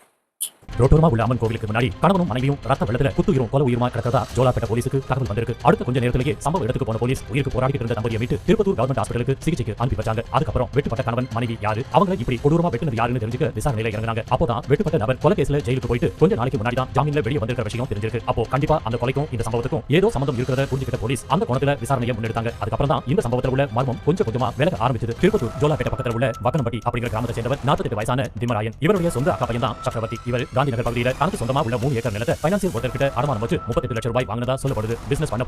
ரோட்டோரமா உள்ள அம்மன் கோவிலுக்கு முன்னாடி கணவனும் மனைவியும் ரத்த வெள்ளத்துல குத்துயிரும் கொலை உயிருமா கிடக்கிறதா ஜோலாப்பேட்டை போலீஸுக்கு தகவல் வந்திருக்கு. அடுத்த கொஞ்ச நேரத்திலேயே சம்பவ இடத்துக்கு போன போலீஸ் உயிருக்கு போராடிட்டு இருந்த தம்பதியை மீட்டு திருப்பத்தூர் கவர்மெண்ட் ஹாஸ்பிட்டலுக்கு சிகிச்சைக்கு அனுப்பி வச்சாங்க. அதுக்கப்புறம் வெட்டுப்பட்ட கணவன் மனைவி யாரு, அவங்களை இப்படி கொடூரமா வெட்டுனது யாருன்னு தெரிஞ்சுக்க விசாரணையில இறங்குறாங்க. அப்போதான் வெட்டுப்பட்ட நபர் கொலை கேஸ்ல ஜெயிலுக்கு போயிட்டு கொஞ்ச நாளைக்கு முன்னாடி தான் ஜாமீன்ல வெளியே வந்திருக்கிற விஷயம் தெரிஞ்சிருக்கு. அப்போ கண்டிப்பா அந்த கொலைக்கும் இந்த சம்பவத்துக்கும் ஏதோ சம்பந்தம் இருக்கிறத புரிஞ்சுக்கிட்ட போலீஸ் அந்த கோணத்துல விசாரணையை முன்னெடுத்தாங்க. அதுக்கப்புறம் தான் இந்த சம்பவத்தில் உள்ள மர்மம் கொஞ்சமா விலக ஆரம்பிச்சது. திருப்பத்தூர் ஜோலாப்பேட்டை பக்கத்தில் உள்ள வக்கனம்பட்டி அப்படிங்கிற கிராமத்தை சேர்ந்தவர் 48 வயசான திமராயன். இவருடைய சொந்த அக்கா பையன் தான் சக்கரவர்த்தி. இவர் காந்தி காந்தி நகர் பகுதியில் தனக்கு சொந்தமா உள்ள 3 ஏக்கர் நிலத்தை ஃபைனான்சியல் ஒருத்தர்கிட்ட அடமானம் வச்சு 38 லட்சம் ரூபாய் வாங்கினதா சொல்லப்படுது. பிசினஸ் பண்ண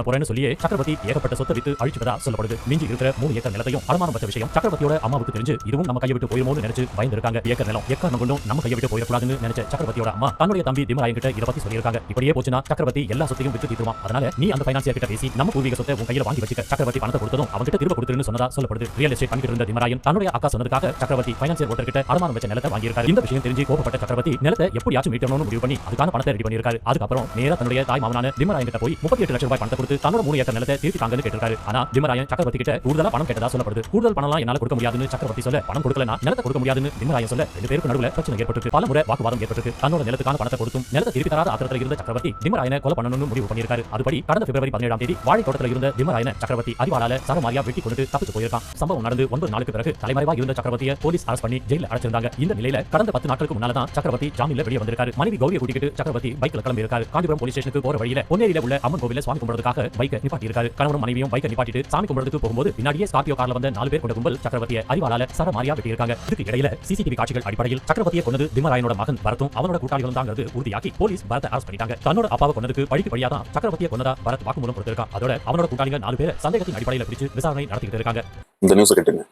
போறேன்னு சொல்லி சக்கரவர்த்தி ஏகப்பட்ட சொத்தை வித்து அழிச்சதா சொல்லப்படுது. மிஞ்சி இருக்கிற 3 ஏக்கர் நிலத்தையும் அடமானம் வச்ச விஷயம் சக்கரவர்த்தியோட அம்மாவுக்கு தெரிஞ்சு இதுவும் நம்ம கையை விட்டு போயிருமோன்னு நினைச்சு பயந்துருக்காங்க. ஏக்கர் நிலம் எக்காரணம் கொண்டும் நம்ம கையை விட்டு போயிடக்கூடாதுன்னு நினைச்ச சக்கரவர்த்தியோட அம்மா தன்னுடைய தம்பி திமராயன் கிட்ட இதை பத்தி சொல்லியிருக்காங்க. இப்படியே போச்சுன்னா சக்கரவர்த்தி எல்லா சொத்தையும் வித்து தீர்த்துவான். அதனால நீ அந்த ஃபைனான்சியர் கிட்ட பேசி நம்ம பூர்வீக சொத்தை உன் கையில வாங்கி வச்சுக்க. சக்கரவர்த்தி பணத்தை கொடுத்ததும் அவன்கிட்ட திரும்ப கொடுத்துருன்னு சொன்னதா சொல்லப்படுது. ரியல் எஸ்டேட் பண்ணிட்டு இருந்த திமராயன் தன்னுடைய அக்கா சொன்னதுக்காக சக்கரவர்த்தி ஃபைனான்சியர் ஒருத்தர் கிட்ட அடமானம் வச்ச நிலத்தை வாங்கியிருக்காரு. இந்த விஷயம் தெரிஞ்சு கோபப்பட்ட சக்கரவர்த்தி நிலத்தை எப்படியாச்சும் மீட்டணும்னு முடிவு பண்ணி அதுக்கான பணத்தை ரெடி பண்ணியிருக்காரு. அதுக்கப்புறம் நேரா தன்னுடைய தாய் மாமனான திமராயன் கிட்ட போய் 38 லட்சம் ரூபாய் பணத்தை கொடுத்து தன்னோட 3 ஏக்கர் நிலத்தை திருப்பி தாங்கன்னு கேட்டிருக்காரு. ஆனா திமராயன் சக்கரவர்த்தி கிட்ட கூடுதலா பணம் கேட்டதா சொல்லப்படுது. கூடுதல் பணம்லாம் என்னால கொடுக்க முடியாதுன்னு சக்கரவர்த்தி சொல்ல, பணம் கொடுக்கலனா நிலத்தை கொடுக்க முடியாதுன்னு திமராயன் சொல்ல, ரெண்டு பேருக்கு நடுவுல பிரச்சனை ஏற்பட்டு பல முறை வாக்குவாதம் ஏற்பட்டு தன்னோட நிலத்துக்கான பணத்தை கொடுத்தும் நிலத்தை திருப்பி தராத ஆத்திரத்தில் இருந்த சக்கரவர்த்தி திமராயனை கொலை பண்ணணும்னு முடிவு பண்ணியிருக்காரு. அதுபடி கடந்த பிப்ரவரி 17ஆம் தேதி வாழை தோட்டத்தில் இருந்த திமராயனை சக்கரவர்த்தி அறிவாளால சரமாரியா வெட்டி கொண்டு தப்பிச்சு போயிருக்கான். சம்பவம் நடந்து 9 நாளுக்கு பிறகு தலைமறைவா இருந்த சக்கரவர்த்தியை போலீஸ் அரெஸ்ட் பண்ணி ஜெயில அடைச்சிருந்தாங்க. இந்த நிலையில கடந்த 10 நாட்களுக்கு முன்னால தான் சக்கரவர்த்தி ஜாமீன்ல வெளியே வந்திருக்காரு. மனைவி கௌரியை கூட்டிட்டு சக்கரவர்த்தி பைக்ல கிளம்பி இருக்காரு. காஞ்சிபுரம் போலீஸ் ஸ்டேஷனுக்கு போற வழியில பொன்னேரியில உள்ள அம்மன் கோவில சுவாமி கும்பிடுறதுக்காக பைக்கை நிப்பாட்டி இருக்காரு. கணவனும் மனைவியும் பைக்கை நிப்பாட்டிட்டு சாமி கும்பிடுறதுக்கு போகும்போது பின்னாடியே ஸ்கார்பியோ கார்ல வந்த 4 பேர் கொண்ட கும்பல் சக்கரவர்த்தியை அறிவாளால சரமாரியா வெட்டி இருக்காங்க. இதுக்கு இடையில சிசிடிவி காட்சிகள் அடிப்படையில் சக்கரவர்த்தியை கொண்டது திமராயனோட மகன் பரத்தும் அவனோட கூட்டாளிகளும் தாங்கிறது உறுதியாக்கி போலீஸ் பரத்தை அரெஸ்ட் பண்ணிட்டாங்க. தன்னோட அப்பாவை கொண்டதுக்கு பழிக்கு பழியா தான் சக்கரவர்த்தியை கொண்டதா பரத் வாக்குமூலம் கொடுத்திருக்கான். அதோட அவனோட கூட்டாளிங்க 4 பேர் சந்தேகத்தின் அடிப்படையில் பிடிச்சு விசாரணை நடத்திட்டு இருக்காங்க. இந்த நியூஸ் கேட்டுங்க.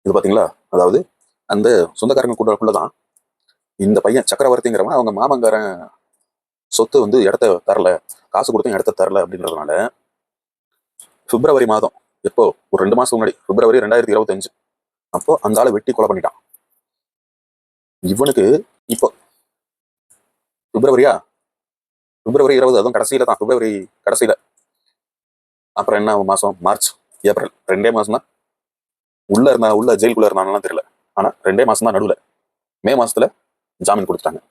இது பாத்தீங்களா, அதாவது அந்த சொந்தக்காரங்க கூட்டக்குள்ளதான் இந்த பையன் சக்கரவர்த்திங்கிறவன் அவங்க மாமங்காரன் சொத்து வந்து இடத்த தரல, காசு கொடுத்தும் இடத்த தரல அப்படின்றதுனால பிப்ரவரி மாதம், எப்போ ஒரு 2 மாசம் முன்னாடி, பிப்ரவரி 2025 அப்போ அந்த ஆளை வெட்டி கொலை பண்ணிட்டான். இவனுக்கு இப்போ பிப்ரவரி 20, அதுவும் கடைசியில தான், பிப்ரவரி கடைசியில. அப்புறம் என்ன மாசம், மார்ச், ஏப்ரல், 2 மாசம் தான் உள்ள ஜெயிலுக்குள்ள இருந்தானு தெரியல. ஆனா 2 மாசம் தான் நடுவுல. மே மாசத்துல ஜாமீன் கொடுத்துட்டாங்க.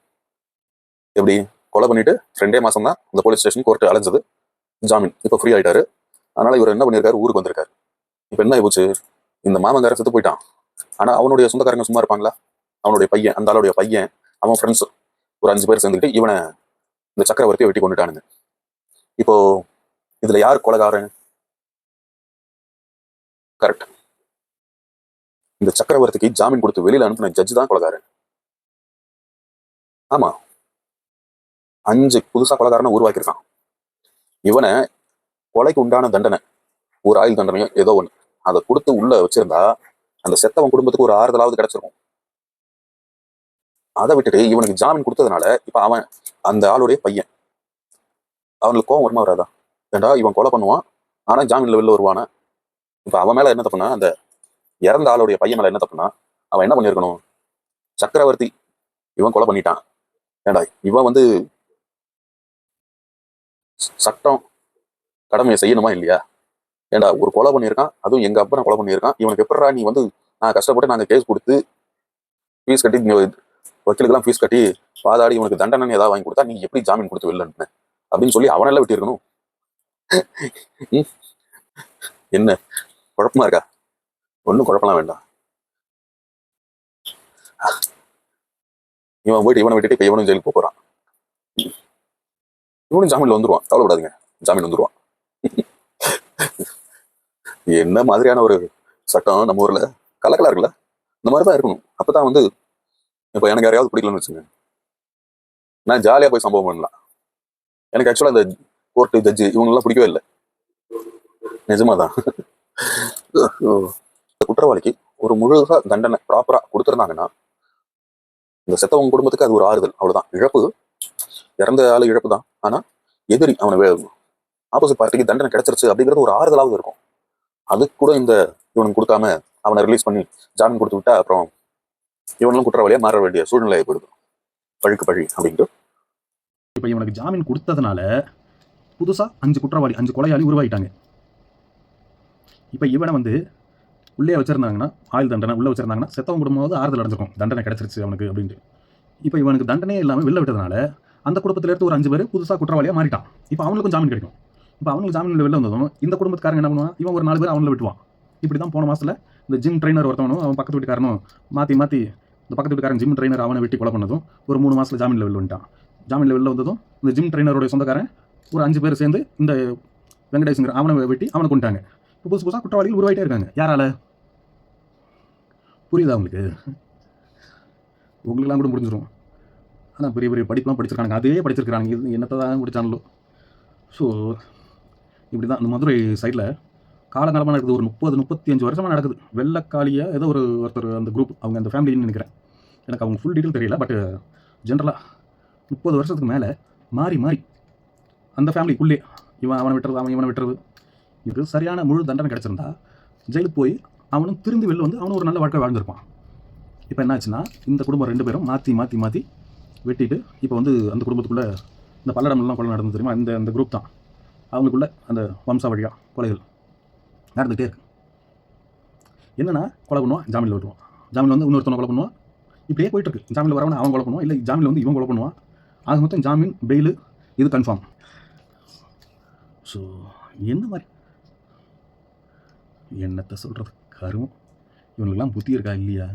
எப்படி கொலை பண்ணிட்டு 2 மாசம் தான் இந்த போலீஸ் ஸ்டேஷன் கோர்ட்டு அலைஞ்சது. ஜாமீன் இப்ப ஃப்ரீ ஆயிட்டாரு. அதனால இவர் என்ன பண்ணிருக்காரு, ஊருக்கு வந்திருக்காரு. இப்ப என்ன ஆயிப்போச்சு, இந்த மாமங்காரன் செத்து போயிட்டான். ஆனா அவனுடைய சொந்தக்காரங்க சும்மா இருப்பாங்களா? அவனுடைய பையன், அந்த ஆளுடைய பையன், அவன் ஃப்ரெண்ட்ஸ் ஒரு 5 பேர் சேர்ந்துக்கிட்டு இவனை, இந்த சக்கரவர்த்தியை வெட்டி கொண்டுட்டானுங்க. இப்போ இதுல யார் கொலைகாரன்? கரெக்ட், இந்த சக்கரவர்த்திக்கு ஜாமீன் கொடுத்து வெளியில அனுப்பின ஜட்ஜ் தான் கொலைகாரன். ஆமா, 5 புதுசா கொலைகாரனை உருவாக்கியிருக்கான். இவனை கொலைக்கு உண்டான தண்டனை, ஒரு ஆயுள் தண்டனையோ ஏதோ ஒண்ணு, அதை கொடுத்து உள்ள வச்சிருந்தா அந்த செத்தவன் குடும்பத்துக்கு ஒரு ஆறுதலாவது கிடைச்சிருக்கும். அதை விட்டுட்டு இவனுக்கு ஜாமீன் கொடுத்ததுனால இப்ப அவன், அந்த ஆளுடைய பையன், அவனுக்கு கோவம் வருமா வராதா? ஏண்டா இவன் கொலை பண்ணுவான், ஆனா ஜாமீன்ல வெளில வருவானா? இப்ப அவன் மேல என்ன தப்புனா, அந்த இறந்த ஆளுடைய பையன் மேல என்ன தப்புனா, அவன் என்ன பண்ணிருக்கணும், சக்கரவர்த்தி இவன் கொலை பண்ணிட்டான், ஏண்டா இவன் வந்து சட்டம் கடமையை செய்யணுமா இல்லையா? ஏண்டா ஒரு கொலை பண்ணியிருக்கான், அதுவும் எங்க அப்பா கொலை பண்ணியிருக்கான், இவனுக்கு எப்படா நீ வந்து, நான் கஷ்டப்பட்டு நாங்க கேஸ் கொடுத்து ஃபீஸ் கட்டி, வக்கீலுக்கெல்லாம் ஃபீஸ் கட்டி வாதாடி இவனுக்கு தண்டனை ஏதாவது வாங்கி கொடுத்தா நீ எப்படி ஜாமீன் கொடுத்து வெளில அனுப்புன அப்படின்னு சொல்லி அவனெல்லாம் விட்டு இருக்கணும். என்ன குழப்பமா இருக்கா? ஒன்னும் குழப்பலாம் வேண்டாம். இவன் போயிட்டு இவனை விட்டுட்டு இப்ப இவனும் ஜெயிலுக்கு போறான். இவனும் ஜாமீன்ல வந்துருவான், கவலைப்படாதீங்க, ஜாமீன் வந்துருவான். என்ன மாதிரியான ஒரு சட்டம் நம்ம ஊர்ல கலக்கலா இருக்குல்ல? இந்த மாதிரிதான் இருக்கணும். அப்பதான் வந்து இப்ப எனக்கு யாரையாவது பிடிக்கலன்னு வச்சுங்க, நான் ஜாலியா போய் சம்பவம் பண்ணலாம். எனக்கு ஆக்சுவலா இந்த கோர்ட்டு ஜட்ஜு இவங்கெல்லாம் பிடிக்கவே இல்லை, நிஜமாதான். குற்றவாளிக்கு ஒரு முழுசா தண்டனை ப்ராப்பரா கொடுத்துருந்தாங்கன்னா இந்த செத்தவங்க குடும்பத்துக்கு அது ஒரு ஆறுதல், அவ்வளவுதான். இழப்பு, இறந்த ஆளு இழப்பு தான். ஆனா எதிரி, அவனை ஆப்போசிட் பார்ட்டிக்கு தண்டனை கிடைச்சிருச்சு அப்படிங்கிறது ஒரு ஆறுதலாவது இருக்கும். அது கூட இந்த இவனுக்கு கொடுக்காம அவனை ரிலீஸ் பண்ணி ஜாமீன் கொடுத்து விட்டா அப்புறம் இவனும் குற்றவாளியா மாற வேண்டிய சூழ்நிலை ஏற்படுது. பழிக்கு பழி அப்படின்ட்டு. இப்போ இவனுக்கு ஜாமீன் கொடுத்ததுனால புதுசா 5 குற்றவாளி, 5 கொலையாளி உருவாகிட்டாங்க. இப்போ இவனை வந்து உள்ளே வச்சிருந்தாங்கன்னா, ஆயுள் தண்டனை உள்ள வச்சிருந்தாங்கன்னா செத்தவங்க குடும்பமாவது ஆறுதல் அடைஞ்சிருக்கும், தண்டனை கிடைச்சிருச்சு அவனுக்கு அப்படின்ட்டு. இப்போ இவனுக்கு தண்டனையே இல்லாமல் வெளில விட்டதுனால அந்த குடும்பத்துல இருந்து ஒரு 5 பேர் புதுசாக குற்றவாளியாக மாறிட்டான். இப்போ அவங்களுக்கும் ஜாமீன் கிடைக்கும். இப்போ அவங்களுக்கு ஜாமீன் வெளில வந்ததும் இந்த குடும்பத்துக்காரங்க என்ன பண்ணுவான், இவன் ஒரு 4 பேர் அவங்கள விட்டுவான். இப்படி தான் போன மாசத்துல இந்த ஜிம் ட்ரைனர் ஒருத்தவனும் அவன் பக்கத்து வீட்டுக்காரனும் மாற்றி இந்த பக்கத்து வீட்டுக்காரன் ஜிம் ட்ரைனர் அவனை வெட்டி கொலை பண்ணதும் ஒரு 3 மாசத்துல ஜாமீன்ல வெளில வந்துட்டான். ஜாமீன்ல வெளில வந்ததும் இந்த ஜிம் ட்ரைனருடைய சொந்தக்காரன் ஒரு 5 பேர் சேர்ந்து இந்த வெங்கடேஷ்ங்கிற அவனை வெட்டி அவனை கொண்டுட்டாங்க. இப்போ புதுசாக குற்றவாளிகள் உருவாயிட்டே இருக்காங்க. யாரால? புரியுதா உங்களுக்கு? உங்களுக்கெல்லாம் கூட முடிஞ்சிடும். ஆனால் பெரிய பெரிய படிப்புலாம் படிச்சிருக்காங்க, அதே படிச்சிருக்காங்க. இது என்னத்தை தான் படித்தாங்களோ. ஸோ இப்படி தான் இந்த மதுரை சைடில் காலங்காலமாக நடக்குது. ஒரு 30-35 வருஷமாக நடக்குது. வெள்ளக்காளியாக ஏதோ ஒருத்தர் அந்த குரூப், அவங்க அந்த ஃபேமிலின்னு நினைக்கிறேன். எனக்கு அவங்க ஃபுல் டீட்டெயில் தெரியல. பட் ஜென்ரலாக 30 வருஷத்துக்கு மேலே மாறி மாறி அந்த ஃபேமிலிக்குள்ளே அவனை விட்டுறது, அவன் இவனை விட்டுறது. இதுக்கு சரியான முழு தண்டனை கிடச்சிருந்தா ஜெயிலுக்கு போய் அவனும் திரும்பி வெளில வந்து அவனும் ஒரு நல்ல வாழ்க்கை வாழ்ந்திருப்பான். இப்போ என்னாச்சுன்னா இந்த குடும்பம் 2 பேரும் மாற்றி மாற்றி மாற்றி வெட்டிட்டு இப்போ வந்து அந்த குடும்பத்துக்குள்ளே இந்த பல்லடம்லாம் கொலை நடந்து தெரியுமா, இந்த குரூப் தான். அவங்களுக்குள்ள அந்த வம்சாவழியாக கொலைகள் நடந்துகிட்டே இருக்கு. என்னன்னா, கொலை பண்ணுவான், ஜாமீனில் விட்டுருவான், ஜாமீனில் வந்து இன்னொருத்தவனை கொலை பண்ணுவான். இப்படியே போயிட்டு இருக்கு. ஜாமீனில் வரவனை அவன் கொலை பண்ணுவான், இல்லை ஜாமீனில் வந்து இவன் கொலை பண்ணுவான். ஆக மொத்தம் ஜாமீன் பெயிலு இது கன்ஃபார்ம். ஸோ என்ன மாதிரி என்னத்தை சொல்கிறது, கருமம். இவனுக்கெல்லாம் புத்தி இருக்கா இல்லையா?